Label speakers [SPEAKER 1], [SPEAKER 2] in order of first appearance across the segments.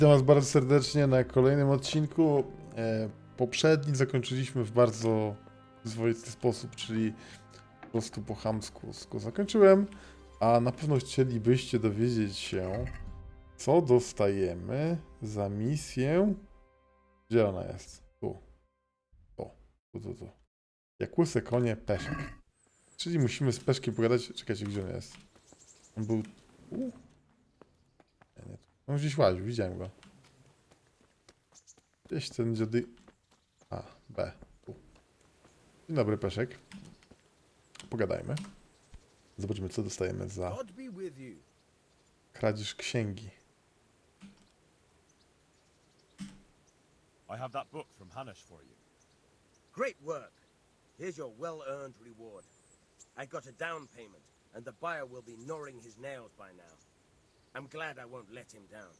[SPEAKER 1] Witam was bardzo serdecznie na kolejnym odcinku. Poprzedni zakończyliśmy w bardzo przyzwoity sposób, czyli po prostu po chamsku go zakończyłem, a na pewno chcielibyście dowiedzieć się, co dostajemy za misję. Gdzie ona jest? Tu. Tu. Jak łyse konie, peszek. Czyli musimy z peszkiem pogadać. Czekajcie, gdzie on jest? On był tu? Nie, tu. On gdzieś łaził, widziałem go. Gdzieś ten dziady... A, B. Tu. Dzień dobry, peszek. Pogadajmy. Zobaczymy, co dostajemy za kradzież księgi.
[SPEAKER 2] I have that book from Hanish for you.
[SPEAKER 3] Great work. Here's your well-earned reward. I got a down payment, and the buyer will be gnawing his nails by now. I'm glad I won't let him down.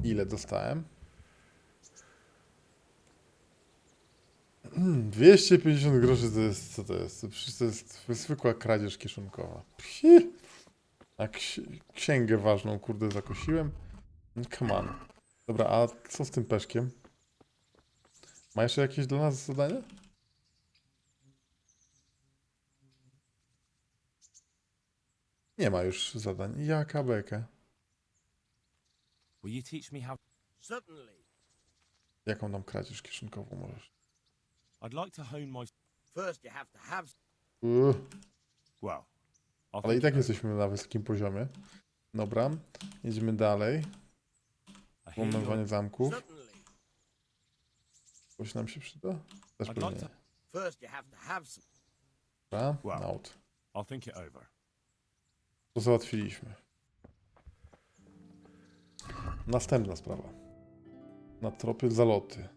[SPEAKER 1] Ile dostałem? 250 groszy to jest... Co to jest? To jest zwykła kradzież kieszonkowa. Psi. A księgę ważną, kurde, zakosiłem. Come on. Dobra, a co z tym peszkiem? Ma jeszcze jakieś dla nas zadanie? Nie ma już zadań. Jaka beka.
[SPEAKER 2] Will you teach me how?
[SPEAKER 3] Certainly.
[SPEAKER 1] Jaką nam kradzież kieszonkową możesz?
[SPEAKER 2] I'd like to hone my.
[SPEAKER 3] First, you have to have.
[SPEAKER 2] Well, I'll
[SPEAKER 1] Ale i
[SPEAKER 2] think
[SPEAKER 1] tak
[SPEAKER 2] it
[SPEAKER 1] jesteśmy na wysokim poziomie. Dobra, jedziemy dalej.
[SPEAKER 2] over. I hear
[SPEAKER 1] Łamywanie
[SPEAKER 2] you're-
[SPEAKER 1] zamków.
[SPEAKER 3] Certainly.
[SPEAKER 1] Coś nam się przyda? Też
[SPEAKER 2] I'd
[SPEAKER 1] pewnie
[SPEAKER 2] like
[SPEAKER 1] nie.
[SPEAKER 2] to.
[SPEAKER 3] First, you have to have some.
[SPEAKER 1] Dobra,
[SPEAKER 2] Wow.
[SPEAKER 1] naut.
[SPEAKER 2] I'll think it over.
[SPEAKER 1] To załatwiliśmy. Następna sprawa. Na tropie zaloty.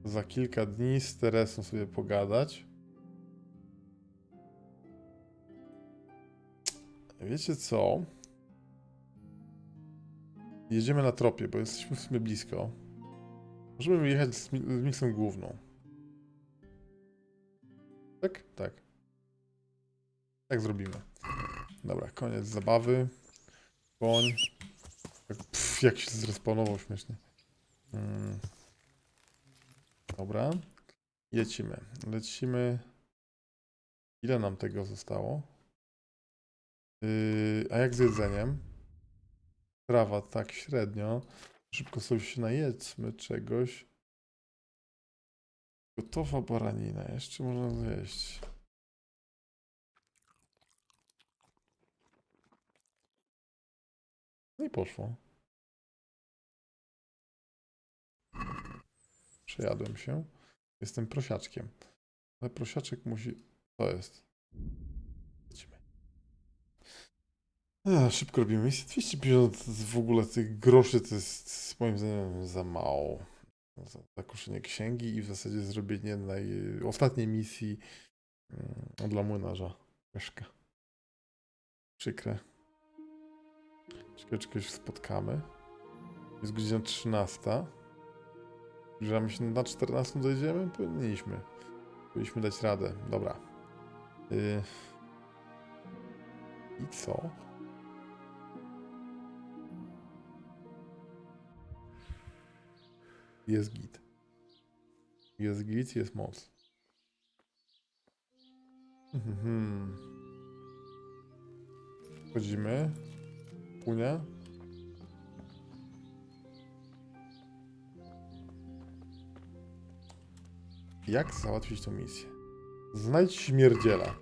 [SPEAKER 1] Za kilka dni z Teresą sobie pogadać. Wiecie co? Jedziemy na tropie, bo jesteśmy w sumie blisko. Możemy jechać z misją główną. Tak? Tak. Tak zrobimy. Dobra, koniec zabawy. Koń. Pff, jak się zrespawnował śmiesznie. Dobra. Lecimy. Ile nam tego zostało? A jak z jedzeniem? Trawa, tak średnio. Szybko sobie się najedzmy czegoś. Gotowa baranina. Jeszcze można zjeść. No i poszło. Przejadłem się. Jestem prosiaczkiem. Ale prosiaczek musi... To jest. Lecimy. Szybko robimy misję. 250 w ogóle tych groszy to jest moim zdaniem za mało. Za zakoszenie księgi i w zasadzie zrobienie ostatniej misji dla młynarza. Peszka. Przykre. Czekaj, się spotkamy. Jest godzina 13. Zbliżamy się na 14, dojdziemy? Powinniśmy dać radę. Dobra. I co? Jest git. Jest git, jest moc. Wchodzimy. Punia. Jak załatwić tę misję? Znajdź śmierdziela.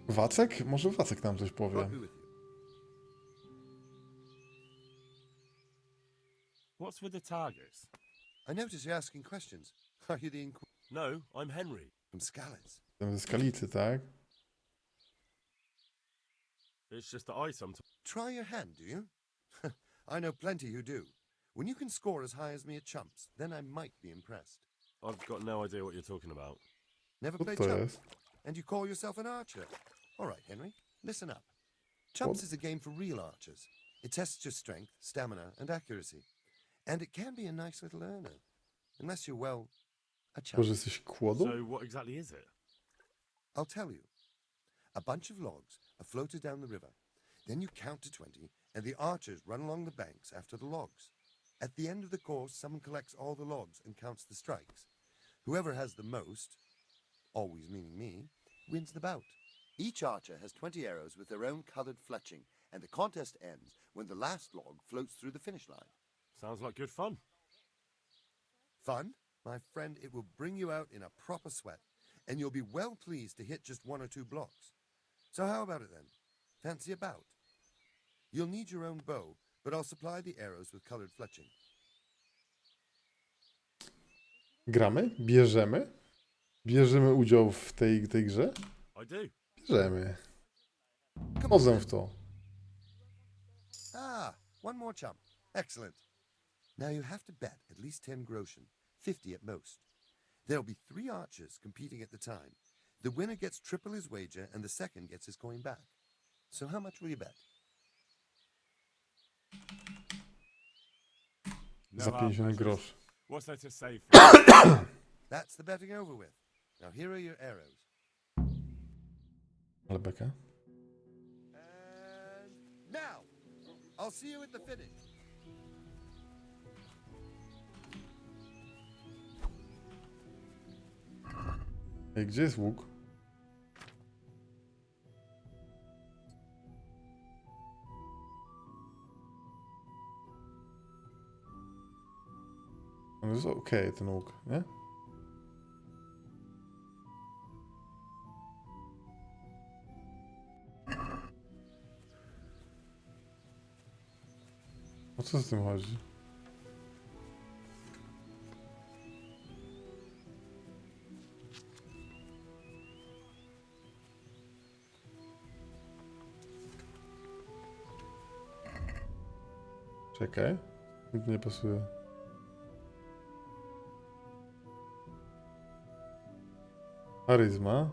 [SPEAKER 1] Wacek? Może Wacek nam coś powie.
[SPEAKER 2] What's with the targets?
[SPEAKER 4] I notice you're asking questions. Are you the
[SPEAKER 2] No, I'm Henry.
[SPEAKER 4] from Scalets?
[SPEAKER 1] Ten ze skalicy, tak?
[SPEAKER 2] It's just that I sometimes.
[SPEAKER 4] Try your hand, do you? I know plenty who do. When you can score as high as me at chumps, then I might be impressed.
[SPEAKER 2] I've got no idea what you're talking about.
[SPEAKER 4] Never
[SPEAKER 1] Co
[SPEAKER 4] played
[SPEAKER 1] to
[SPEAKER 4] chumps?
[SPEAKER 1] jest?
[SPEAKER 4] And you call yourself an archer? All right, Henry, listen up. Chumps
[SPEAKER 1] What?
[SPEAKER 4] is a game for real archers. It tests your strength, stamina, and accuracy. And it can be a nice little earner. Unless you're, well, a chump.
[SPEAKER 1] Może jesteś kłodą?
[SPEAKER 2] So what exactly is it?
[SPEAKER 4] I'll tell you. A bunch of logs are floated down the river. Then you count to 20, and the archers run along the banks after the logs. At the end of the course, someone collects all the logs and counts the strikes. Whoever has the most, always meaning me, wins the bout. Each archer has 20 arrows with their own colored fletching, and the contest ends when the last log floats through the finish line.
[SPEAKER 2] Sounds like good fun.
[SPEAKER 4] Fun? My friend, it will bring you out in a proper sweat, and you'll be well pleased to hit just 1 or 2 blocks. So how about it then? Fancy a bout? You'll need your own bow, but I'll supply the arrows with colored fletching.
[SPEAKER 1] Gramy? Bierzemy? Bierzemy udział w tej grze?
[SPEAKER 2] I do.
[SPEAKER 1] Bierzemy.
[SPEAKER 4] Come on,
[SPEAKER 1] Chodzę
[SPEAKER 4] then.
[SPEAKER 1] w to.
[SPEAKER 4] Ah, one more chump. Excellent. Now you have to bet at least 10 groschen, 50 at most. There'll be 3 archers competing at the time. The winner gets triple his wager, and the second gets his coin back. So how much will you bet?
[SPEAKER 2] No
[SPEAKER 1] Za
[SPEAKER 2] hard
[SPEAKER 1] 50
[SPEAKER 2] measures.
[SPEAKER 1] groszy.
[SPEAKER 2] What's there to say for
[SPEAKER 4] That's the betting over with. Now here are your arrows.
[SPEAKER 1] Ale beka.
[SPEAKER 4] And now, I'll see you at the finish.
[SPEAKER 1] Ej, gdzie jest łuk? On jest okej, ten łuk, nie? O co z tym chodzi? Czekaj. Nic nie pasuje. Charyzma.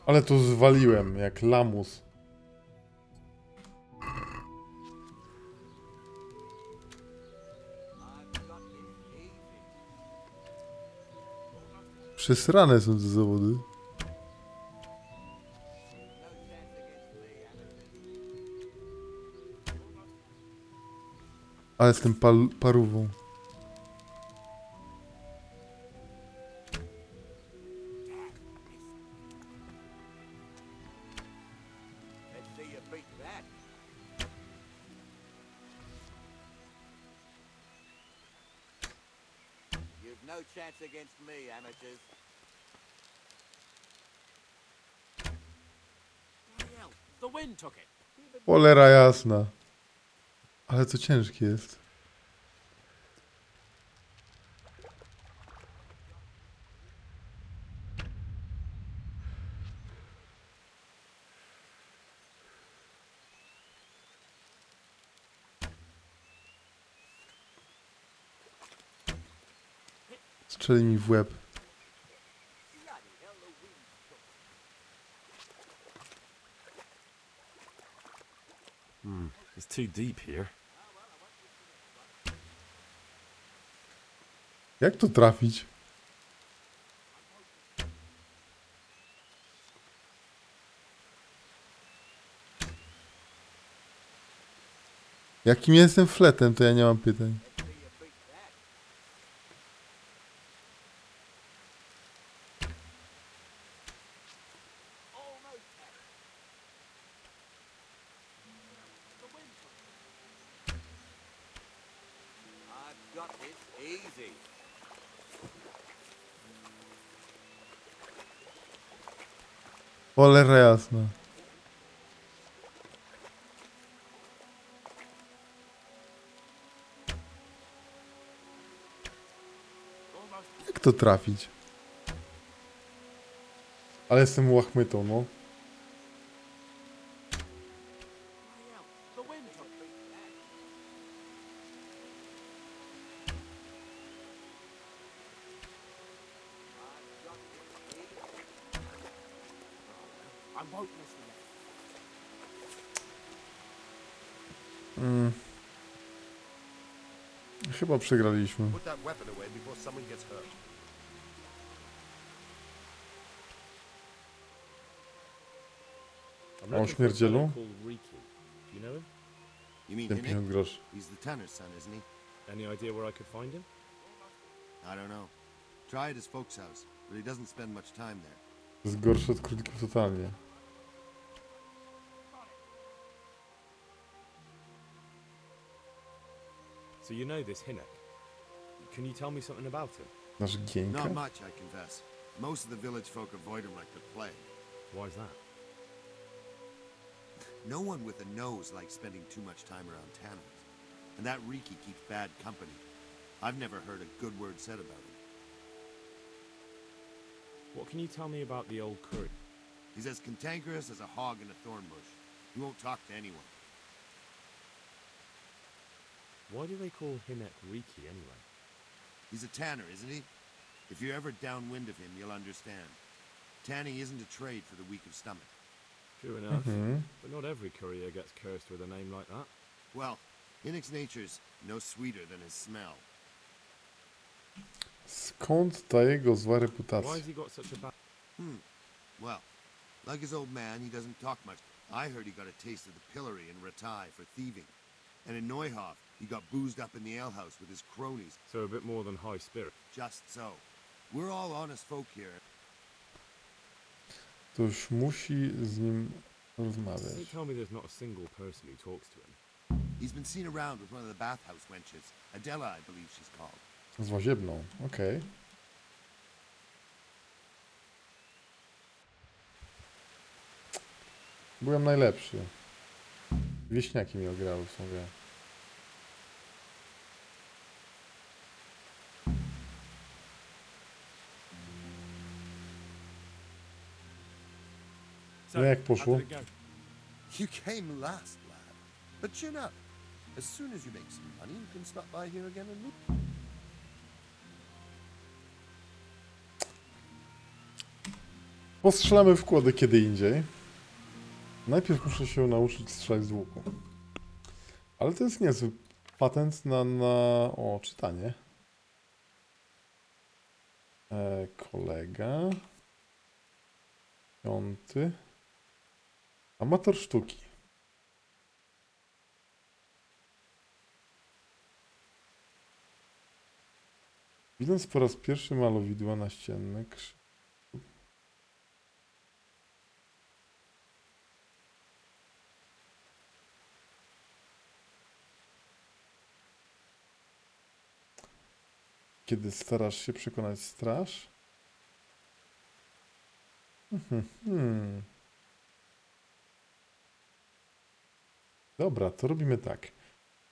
[SPEAKER 1] Ale to zwaliłem jak lamus. Przesrane są te zawody. Ale z tym parówą.
[SPEAKER 3] Let's see you beat that. You've no chance against me, amateurs.
[SPEAKER 5] Hell, the wind took it.
[SPEAKER 1] Cholera jasna. Ale to ciężkie jest. Strzeli mi w łeb.
[SPEAKER 2] It's too deep here.
[SPEAKER 1] Jak to trafić? Jakim jestem fletem, to ja nie mam pytań.
[SPEAKER 3] I've got this easy.
[SPEAKER 1] Cholera jasna. Jak to trafić? Ale jestem łachmytą, no.
[SPEAKER 5] Hell, the wind took it. I won't listen.
[SPEAKER 1] Chyba przegraliśmy.
[SPEAKER 6] Put that weapon away before someone gets hurt.
[SPEAKER 5] I'm
[SPEAKER 1] O
[SPEAKER 5] looking for a
[SPEAKER 1] śmierdzielu?
[SPEAKER 5] fellow called Riki. Do you know him?
[SPEAKER 4] You mean
[SPEAKER 1] 50
[SPEAKER 4] Hinnick?
[SPEAKER 1] groszy.
[SPEAKER 4] He's the tanner's son, isn't he?
[SPEAKER 5] Any idea where I could find him?
[SPEAKER 4] I don't know. Try at his folks' house, but he doesn't spend much time there.
[SPEAKER 1] To jest gorsze od królików totalnie.
[SPEAKER 5] So you know this Hinnick. Can you tell me something about him?
[SPEAKER 1] Nasz Gienka?
[SPEAKER 4] Not much, I confess. Most of the village folk avoid him like the plague.
[SPEAKER 5] Why is that?
[SPEAKER 4] No one with a nose likes spending too much time around tanners. And that Riki keeps bad company. I've never heard a good word said about him.
[SPEAKER 5] What can you tell me about the old curry?
[SPEAKER 4] He's as cantankerous as a hog in a thorn bush. He won't talk to anyone.
[SPEAKER 5] Why do they call Hinnick Riki anyway?
[SPEAKER 4] He's a tanner, isn't he? If you're ever downwind of him, you'll understand. Tanning isn't a trade for the weak of stomach.
[SPEAKER 5] True enough.
[SPEAKER 1] Mhm.
[SPEAKER 5] But not every courier gets cursed with a name like that.
[SPEAKER 4] Well, Hinnick's nature's no sweeter than his smell.
[SPEAKER 1] Skąd ta jego zła
[SPEAKER 5] Why
[SPEAKER 1] reputacja?
[SPEAKER 5] has he got such a bad...
[SPEAKER 4] Well, like his old man, he doesn't talk much. I heard he got a taste of the pillory in Ratai for thieving. And in Neuhof, he got boozed up in the alehouse with his cronies.
[SPEAKER 5] So a bit more than high spirit.
[SPEAKER 4] Just so. We're all honest folk here.
[SPEAKER 1] Ktoś musi z nim
[SPEAKER 5] Don't
[SPEAKER 1] rozmawiać.
[SPEAKER 5] tell me there's not a single person who talks to him.
[SPEAKER 4] He's been seen around with one of the bathhouse wenches. Adela, I believe she's called.
[SPEAKER 1] Z łaziebną, okej. Byłem najlepszy. Wieśniaki mi ograły w sumie.
[SPEAKER 2] So,
[SPEAKER 1] No jak
[SPEAKER 2] how
[SPEAKER 1] poszło?
[SPEAKER 2] did it go?
[SPEAKER 4] You came last, lad. But chin up. As soon as you make some money, you can stop by here again and loot.
[SPEAKER 1] Postrzelamy w kłody kiedy indziej. Najpierw muszę się nauczyć strzelać z łuku. Ale to jest niezły patent o, czytanie. Kolega. 5. Amator sztuki. Widząc po raz pierwszy malowidła naścienne, kiedy starasz się przekonać straż? Dobra, to robimy tak.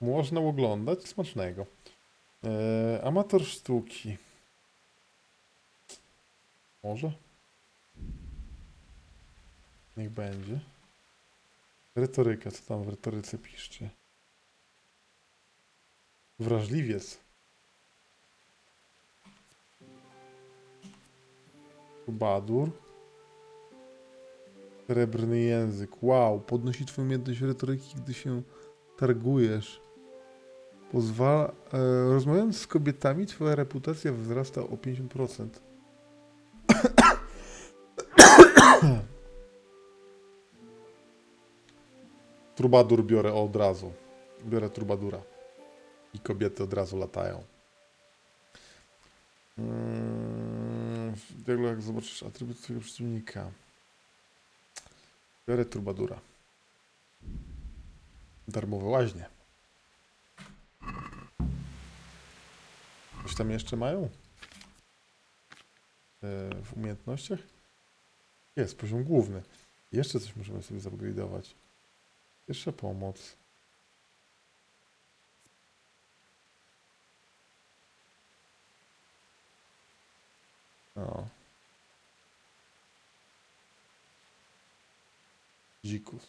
[SPEAKER 1] Można oglądać. Smacznego. Amator sztuki. Może? Niech będzie. Retoryka. Co tam w retoryce piszcie? Wrażliwiec. Badur. Srebrny język. Wow, podnosi twoją umiejętność retoryki, gdy się targujesz. Rozmawiając z kobietami, twoja reputacja wzrasta o 50%. Trubadur biorę od razu. Biorę trubadura. I kobiety od razu latają. Jak zobaczysz atrybut twojego przeciwnika. Biorę trubadura. Darmowe łaźnie. Coś tam jeszcze mają? W umiejętnościach? Jest, poziom główny. Jeszcze coś możemy sobie zupgrade'ować. Pierwsza pomoc. O. Dzikus.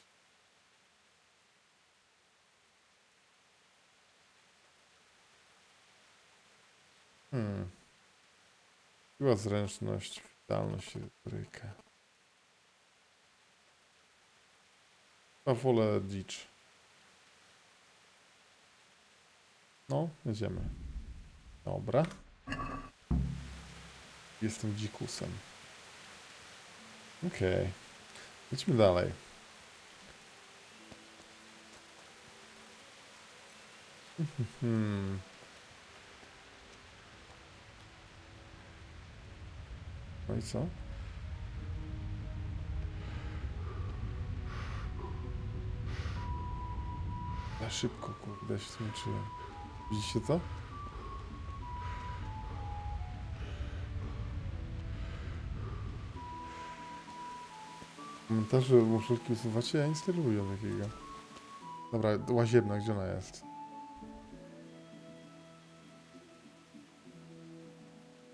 [SPEAKER 1] Była zręczność, witalność i retoryka. A wolę dzicz. No, jedziemy. Dobra. Jestem dzikusem. Okej. Idźmy dalej. No i co? Ja szybko, kurde, się zmęczyłem. Widzicie to? Komentarze muszelki usuwacie? Ja nic nie lubię takiego. Dobra, łazienna, gdzie ona jest?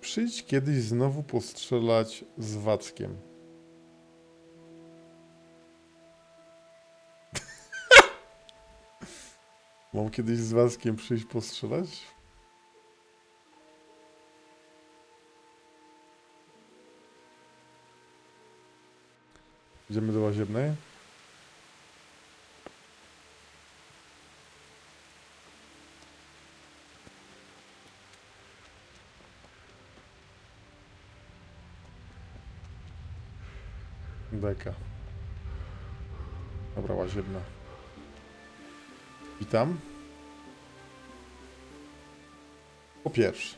[SPEAKER 1] Przyjdź kiedyś znowu postrzelać z Wackiem. Mam kiedyś z Wackiem przyjść postrzelać? Idziemy do łaziennej. Beka. Dobra, łazienna. Witam. Po pierwsze.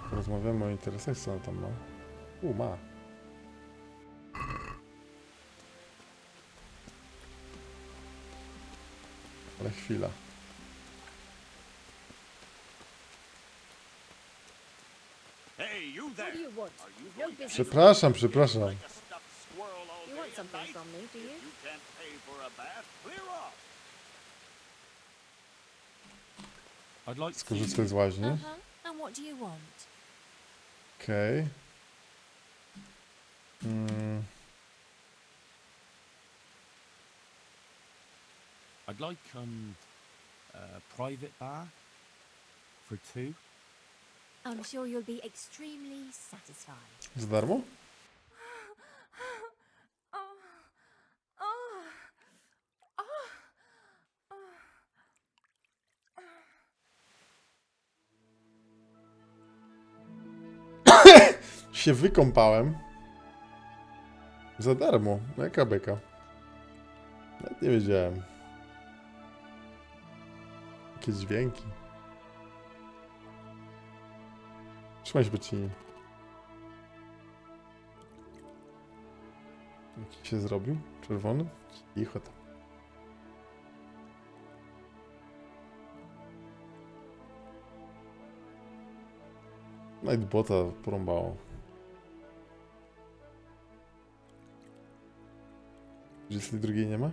[SPEAKER 1] Porozmawiamy o interesach, co ona tam ma. Ma. Ale chwila.
[SPEAKER 6] Hey, you there!
[SPEAKER 7] What do you want?
[SPEAKER 6] Are you
[SPEAKER 7] No
[SPEAKER 6] going to
[SPEAKER 7] business.
[SPEAKER 1] Przepraszam, przepraszam.
[SPEAKER 6] like a stuffed squirrel all
[SPEAKER 7] You
[SPEAKER 6] day
[SPEAKER 7] want
[SPEAKER 6] and
[SPEAKER 7] something
[SPEAKER 6] night?
[SPEAKER 7] from me, do you?
[SPEAKER 6] If you can't pay for a bath, clear off!
[SPEAKER 2] I'd like to.
[SPEAKER 1] Skorzystaj z łaźni.
[SPEAKER 7] And what do you want?
[SPEAKER 1] Okej.
[SPEAKER 2] I'd like a private bar for two.
[SPEAKER 7] I'm sure you'll be extremely satisfied.
[SPEAKER 1] Za darmo? Się wykąpałem. Za darmo. Jaka beka. Nawet nie wiedziałem. Jakie dźwięki. Trzymaj się, Becini. Jaki się zrobił? Czerwony? Cicho tam. Nightbota porąbało. 22 nie ma?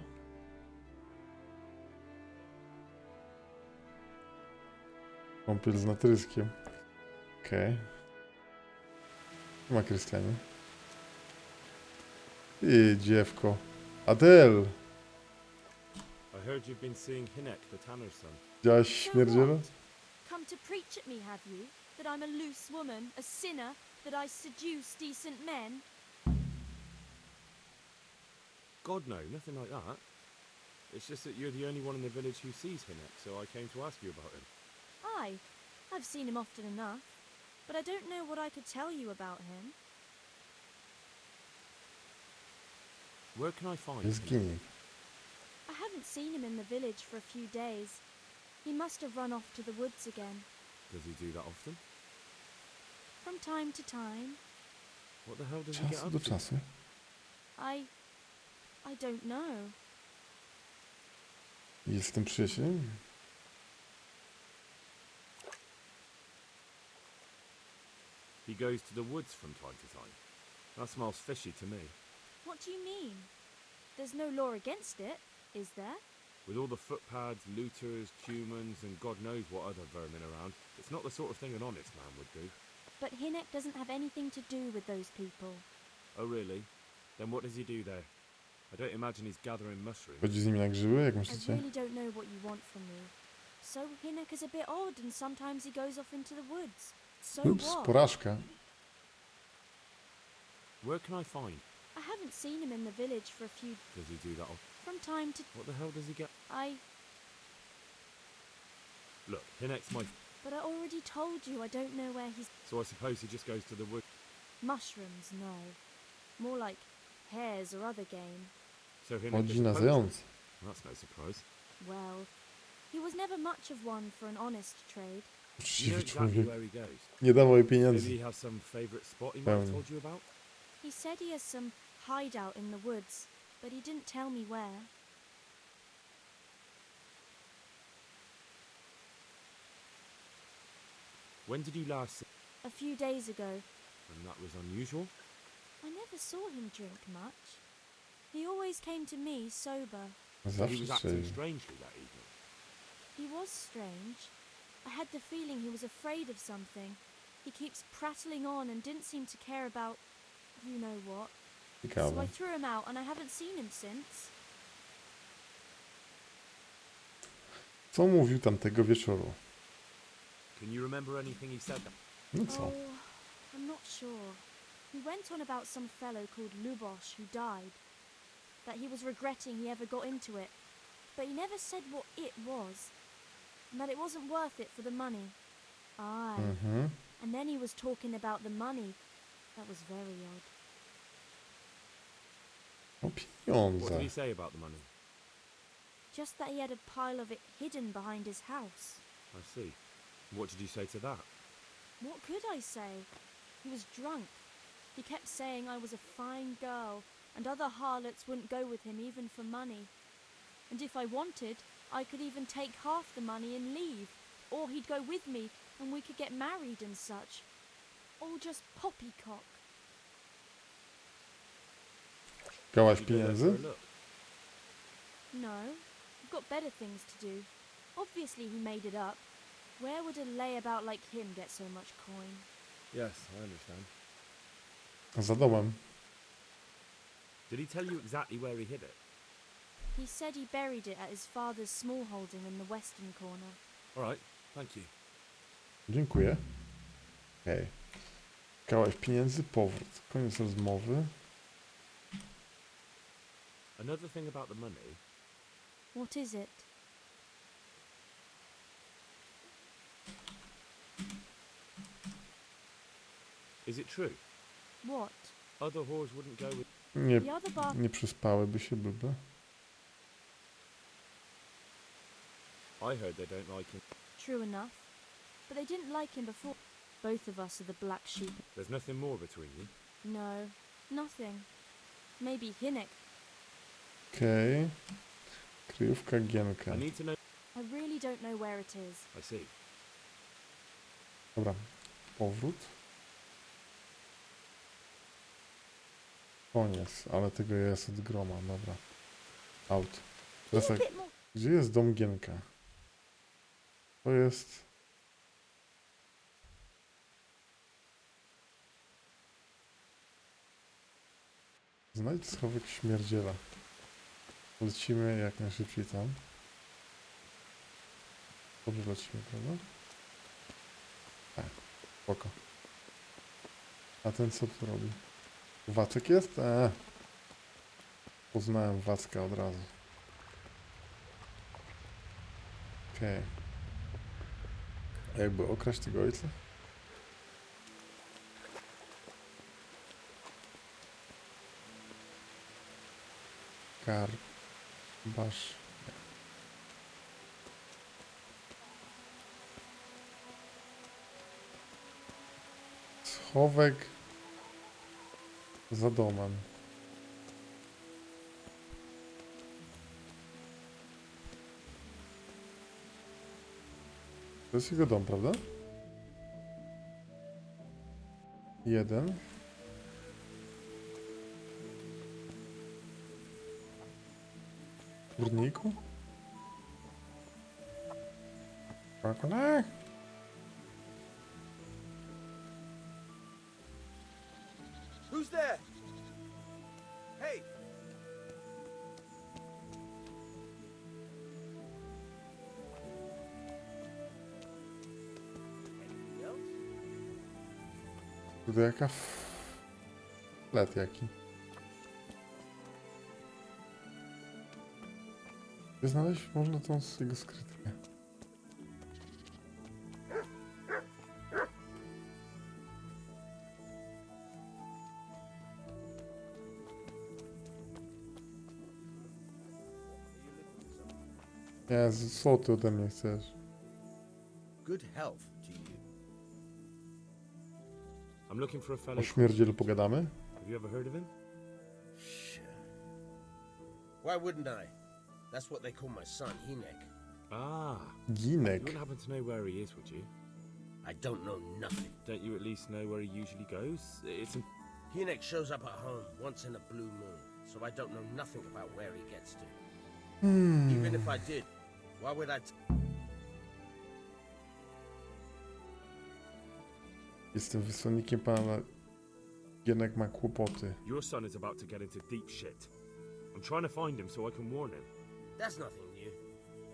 [SPEAKER 1] Kąpiel z natryskiem. Okej. Nie ma Krystianie. I dziewko. Adel!
[SPEAKER 5] I heard you've been seeing Hinek, the tanner's son.
[SPEAKER 1] Widziałaś
[SPEAKER 8] So
[SPEAKER 1] śmierdziela?
[SPEAKER 8] what? Come to preach at me, have you? That I'm a loose woman, a sinner, that I seduce decent men?
[SPEAKER 5] God, no, nothing like that. It's just that you're the only one in the village who sees Hinek, so I came to ask you about him.
[SPEAKER 8] Aye, I've seen him often enough, but I don't know what I could tell you about him.
[SPEAKER 5] Where can I find
[SPEAKER 1] Jest
[SPEAKER 5] Hinek?
[SPEAKER 1] ginie.
[SPEAKER 8] I haven't seen him in the village for a few days. He must have run off to the woods again.
[SPEAKER 5] Does he do that often?
[SPEAKER 8] From time to time.
[SPEAKER 5] What the hell does he get
[SPEAKER 1] Czasu
[SPEAKER 5] up
[SPEAKER 1] do
[SPEAKER 5] to?
[SPEAKER 1] czasu.
[SPEAKER 8] I don't know.
[SPEAKER 1] Jestem przyjacielem.
[SPEAKER 5] He goes to the woods from time to time. That smells fishy to me.
[SPEAKER 8] What do you mean? There's no law against it, is there?
[SPEAKER 5] With all the footpads, looters, humans, and God knows what other vermin around, it's not the sort of thing an honest man would do.
[SPEAKER 8] But Hinek doesn't have anything to do with those people.
[SPEAKER 5] Oh really? Then what does he do there? I don't imagine he's gathering mushrooms.
[SPEAKER 1] Chodzi z nimi na grzyby, jak
[SPEAKER 8] I
[SPEAKER 1] myślicie?
[SPEAKER 8] really don't know what you want from me. So Hinek is a bit odd and sometimes he goes off into the woods. So
[SPEAKER 1] Ups,
[SPEAKER 8] what?
[SPEAKER 1] porażka.
[SPEAKER 5] Where can I find
[SPEAKER 8] I haven't seen him in the village for a few...
[SPEAKER 5] Does he do that?
[SPEAKER 8] From time to...
[SPEAKER 5] What the hell does he get? Look, Hinek's my...
[SPEAKER 8] But I already told you I don't know where he's...
[SPEAKER 5] So I suppose he just goes to the wood.
[SPEAKER 8] Mushrooms, no. More like hares or other game.
[SPEAKER 5] So Hinek
[SPEAKER 1] Chodzi
[SPEAKER 5] is a
[SPEAKER 1] na
[SPEAKER 5] poacher.
[SPEAKER 1] zając.
[SPEAKER 5] That's no surprise.
[SPEAKER 8] Well, he was never much of one for an honest trade.
[SPEAKER 5] You know
[SPEAKER 1] Uczciwy
[SPEAKER 5] exactly
[SPEAKER 1] człowiek.
[SPEAKER 5] where he goes.
[SPEAKER 1] Nie dawaj
[SPEAKER 5] Maybe
[SPEAKER 1] pieniędzy.
[SPEAKER 5] he has some favourite spot he might have
[SPEAKER 1] Pełni.
[SPEAKER 5] told you about?
[SPEAKER 8] He said he has some hideout in the woods, but he didn't tell me where.
[SPEAKER 5] When did you last see...
[SPEAKER 8] A few days ago.
[SPEAKER 5] And that was unusual?
[SPEAKER 8] I never saw him drink much. He always came to me sober.
[SPEAKER 5] He
[SPEAKER 1] Zawsze
[SPEAKER 5] was acting
[SPEAKER 1] strzelił.
[SPEAKER 5] strangely that evening.
[SPEAKER 8] He was strange. I had the feeling he was afraid of something. He keeps prattling on and didn't seem to care about you know what. So I
[SPEAKER 1] Ciekawe.
[SPEAKER 8] threw him out and I haven't seen him since.
[SPEAKER 1] Co mówił tamtego wieczoru?
[SPEAKER 5] Can you remember anything he said?
[SPEAKER 1] No co?
[SPEAKER 8] Oh, I'm not sure. He went on about some fellow called Lubosh who died. That he was regretting he ever got into it. But he never said what it was. And that it wasn't worth it for the money. Aye.
[SPEAKER 1] Mhm.
[SPEAKER 8] And then he was talking about the money. That was very odd.
[SPEAKER 1] O
[SPEAKER 5] What did
[SPEAKER 1] pieniądze.
[SPEAKER 5] he say about the money?
[SPEAKER 8] Just that he had a pile of it hidden behind his house.
[SPEAKER 5] I see. What did you say to that?
[SPEAKER 8] What could I say? He was drunk. He kept saying I was a fine girl, and other harlots wouldn't go with him even for money. And if I wanted, I could even take half the money and leave. Or he'd go with me, and we could get married and such. All just poppycock.
[SPEAKER 1] Szukałaś
[SPEAKER 5] Did you go there
[SPEAKER 1] pieniędzy?
[SPEAKER 5] for a look?
[SPEAKER 8] No, I've got better things to do. Obviously he made it up. Where would a layabout like him get so much coin?
[SPEAKER 5] Yes, I understand.
[SPEAKER 1] Za domem.
[SPEAKER 5] Did he tell you exactly where he hid it?
[SPEAKER 8] He said he buried it at his father's small holding in the western corner.
[SPEAKER 5] Alright, thank you.
[SPEAKER 1] Dziękuję. Hej. Szukałaś pieniędzy? Powrót. Koniec rozmowy.
[SPEAKER 5] Another thing about the money,
[SPEAKER 8] What is it?
[SPEAKER 5] is it true?
[SPEAKER 8] What?
[SPEAKER 5] Other whores wouldn't go with...
[SPEAKER 1] Nie,
[SPEAKER 8] The other bar...
[SPEAKER 1] nie przyspałyby się, byby.
[SPEAKER 5] I heard they don't like him.
[SPEAKER 8] True enough. But they didn't like him before. Both of us are the black sheep.
[SPEAKER 5] There's nothing more between you.
[SPEAKER 8] No, nothing. Maybe Hinnek.
[SPEAKER 1] Okej. Kryjówka Gienka.
[SPEAKER 5] I need to know...
[SPEAKER 8] I really don't know where it is.
[SPEAKER 5] I see.
[SPEAKER 1] Dobra. Powrót. Koniec. Ale tego jest od groma. Dobra. Out. Teraz
[SPEAKER 8] A
[SPEAKER 1] tak.
[SPEAKER 8] bit more.
[SPEAKER 1] Gdzie jest dom Gienka? To jest... Znajdź schowek śmierdziela. Lecimy jak najszybciej tam. Dobrze lecimy, prawda? Tak, spoko. A ten co tu robi? Wacek jest? Poznałem Wacka od razu. Okej. A jakby okraść tego ojca? Basz. Schowek za domem. To jest jego dom, prawda? Jeden. W górniku? Balkonach?
[SPEAKER 3] Who's there? Hey! Anything else?
[SPEAKER 1] Tutaj jaka... Flet jaki. Znaleźć można tą jego skrytkę. Jezu, co ty ode mnie chcesz?
[SPEAKER 3] Good health to you.
[SPEAKER 5] I'm looking for a
[SPEAKER 1] O
[SPEAKER 5] fellow.
[SPEAKER 1] śmierdzielu pogadamy?
[SPEAKER 5] Have you ever heard of him?
[SPEAKER 3] Sure. Why wouldn't I? That's what they call my son, Hinek.
[SPEAKER 5] Ah. You
[SPEAKER 1] Ginek.
[SPEAKER 5] wouldn't happen to know where he is, would you?
[SPEAKER 3] I don't know nothing.
[SPEAKER 5] Don't you at least know where he usually goes? It's
[SPEAKER 3] Hinek shows up at home once in a blue moon, so I don't know nothing about where he gets to. Even if I did, why would
[SPEAKER 1] Jestem wysłannikiem pana. Ginek ma kłopoty.
[SPEAKER 5] Your son is about to get into deep shit. I'm trying to find him so I can warn him.
[SPEAKER 3] That's nothing new.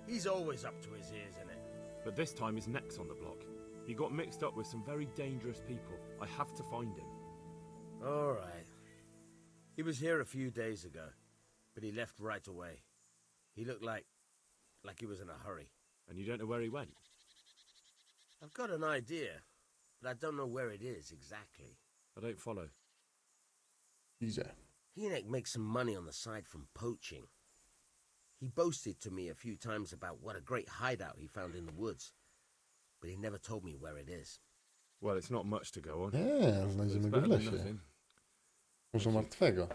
[SPEAKER 3] He's always up to his ears in it.
[SPEAKER 5] But this time his neck's on the block. He got mixed up with some very dangerous people. I have to find him.
[SPEAKER 3] All right. He was here a few days ago, but he left right away. He looked like he was in a hurry.
[SPEAKER 5] And you don't know where he went?
[SPEAKER 3] I've got an idea, but I don't know where it is exactly.
[SPEAKER 5] I don't follow.
[SPEAKER 1] Idzie.
[SPEAKER 3] Hinek makes some money on the side from poaching. He boasted to me a few times about what a great hideout he found in the woods, but he never told me where it is.
[SPEAKER 5] Well, it's not much to go on.
[SPEAKER 1] Nie,
[SPEAKER 5] It's
[SPEAKER 1] znajdziemy go w
[SPEAKER 5] better than
[SPEAKER 1] lesie.
[SPEAKER 5] nothing.
[SPEAKER 1] Może martwego.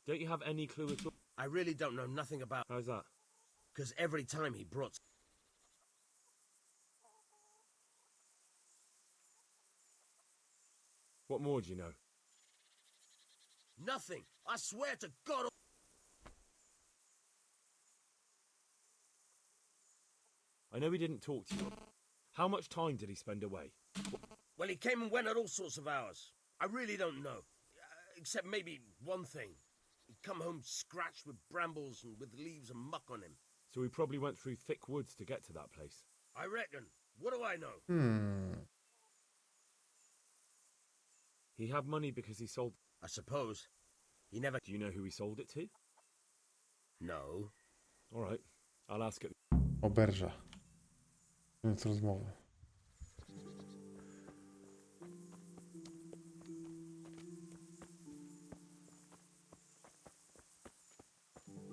[SPEAKER 5] Don't you have any clue at all?
[SPEAKER 3] I really don't know nothing about,
[SPEAKER 5] How's that?
[SPEAKER 3] because every time he brought...
[SPEAKER 5] What more do you know?
[SPEAKER 3] Nothing! I swear to God!
[SPEAKER 5] I know he didn't talk to you. How much time did he spend away?
[SPEAKER 3] Well, he came and went at all sorts of hours. I really don't know. Except maybe one thing. He'd come home scratched with brambles and with leaves and muck on him.
[SPEAKER 5] So he probably went through thick woods to get to that place.
[SPEAKER 3] I reckon. What do I know?
[SPEAKER 5] He had money because he sold...
[SPEAKER 3] I suppose. He never...
[SPEAKER 5] Do you know who he sold it to?
[SPEAKER 3] No.
[SPEAKER 5] All right. I'll ask it.
[SPEAKER 1] Oberża. Koniec rozmowy.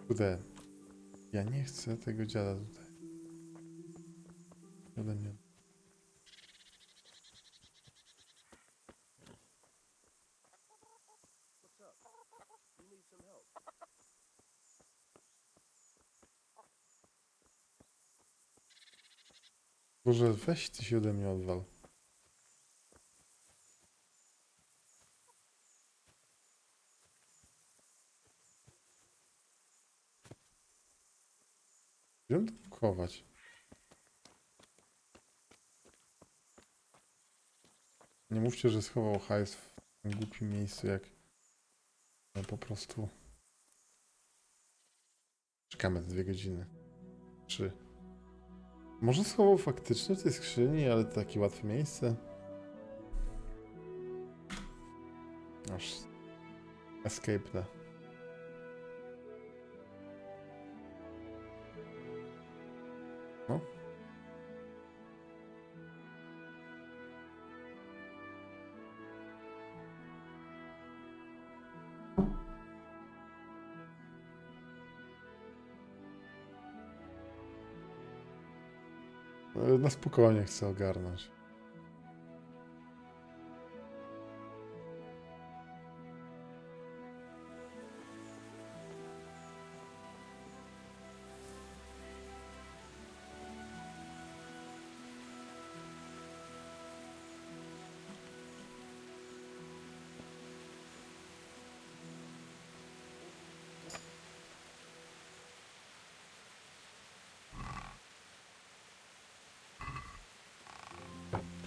[SPEAKER 1] Kurde. Ja nie chcę tego dziada tutaj. Ode mnie. Boże, weź ty się ode mnie odwal. Gdzie on to chować? Nie mówcie, że schował hajs w tym głupim miejscu, jak no, po prostu... Czekamy 2 godziny. 3. Może schował faktycznie w tej skrzyni, ale to takie łatwe miejsce. Aż... Escape'le. No. Na spokojnie chcę ogarnąć.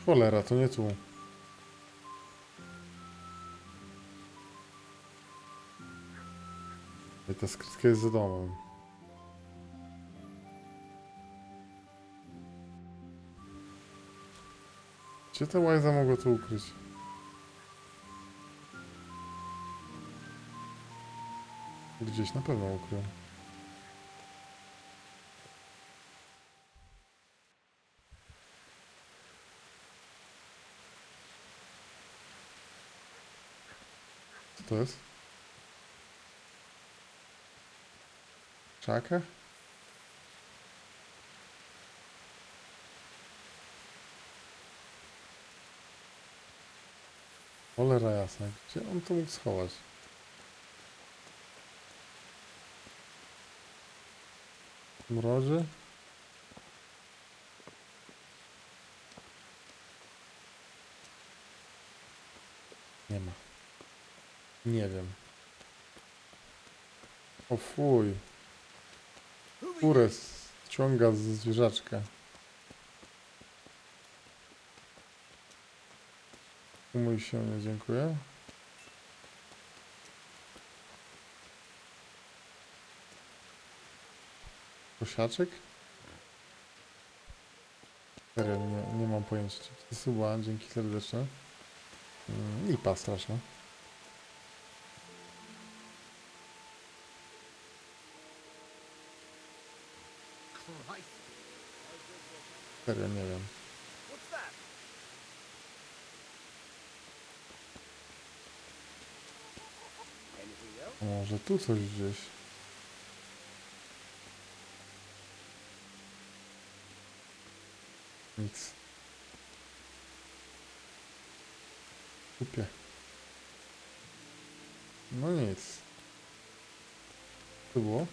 [SPEAKER 1] Cholera, to nie tu. I ta skrytka jest za domem. Gdzie ta łajza mogła to ukryć? Gdzieś na pewno ukrył. to jest? W krzakach? Cholera jasna, gdzie on to mógł schować? Mroży? Nie ma. Nie wiem. O fuj. Kurę ściąga ze zwierzaczka. Mój się nie dziękuję. Prosiaczek? Serio, nie mam pojęcia. Czy to suba, dzięki serdeczne. Lipa straszna. Serio, nie wiem.
[SPEAKER 3] What's that? Anything else?
[SPEAKER 1] Może tu coś gdzieś. Nic. Kupię. No nic. Co było?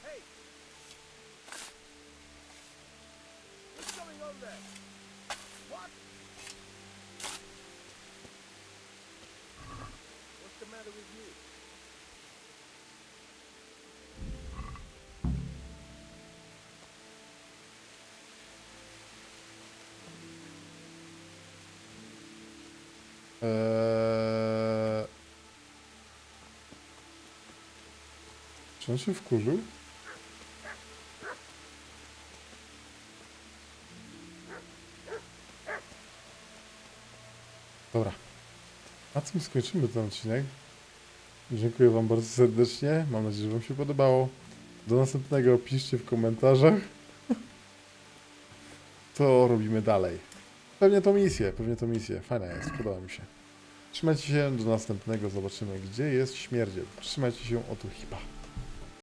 [SPEAKER 3] Hey! What's going on there? What? What's the matter with you?
[SPEAKER 1] Czy on się wkurzył? Dobra. Na tym skończymy ten odcinek. Dziękuję wam bardzo serdecznie. Mam nadzieję, że wam się podobało. Do następnego piszcie w komentarzach. Co robimy dalej. Pewnie to misję. Fajna jest, podoba mi się. Trzymajcie się, do następnego. Zobaczymy, gdzie jest śmierdziel. Trzymajcie się, oto hipa.